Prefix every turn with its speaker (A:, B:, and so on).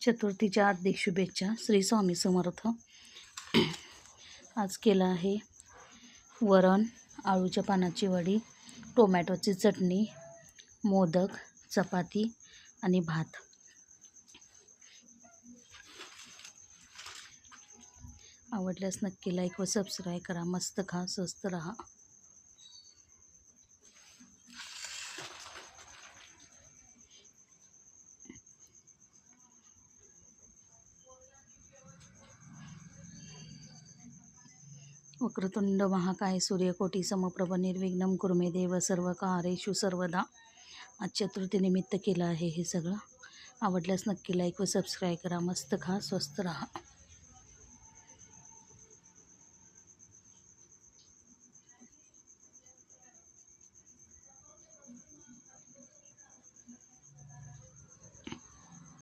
A: चतुर्थीच्या हार्दिक शुभेच्छा. श्री स्वामी समर्थ. आज केलं आहे वरण, आळूच्या पानाची वडी, टोमॅटोची चटणी, मोदक, चपाती आणि भात. आवडल्यास नक्की लाईक व सबस्क्राईब करा. मस्त खा, स्वस्त राहा. वक्रतुंड महाकाय सूर्यकोटी समप्रभ निर्विघ्नं कुरु मे देव सर्व कार्येषु सर्वदा. आज चतुर्थीनिमित्त केलं आहे हे सगळं. आवडल्यास नक्की लाईक व सबस्क्राईब करा. मस्त खा, स्वस्त राहा.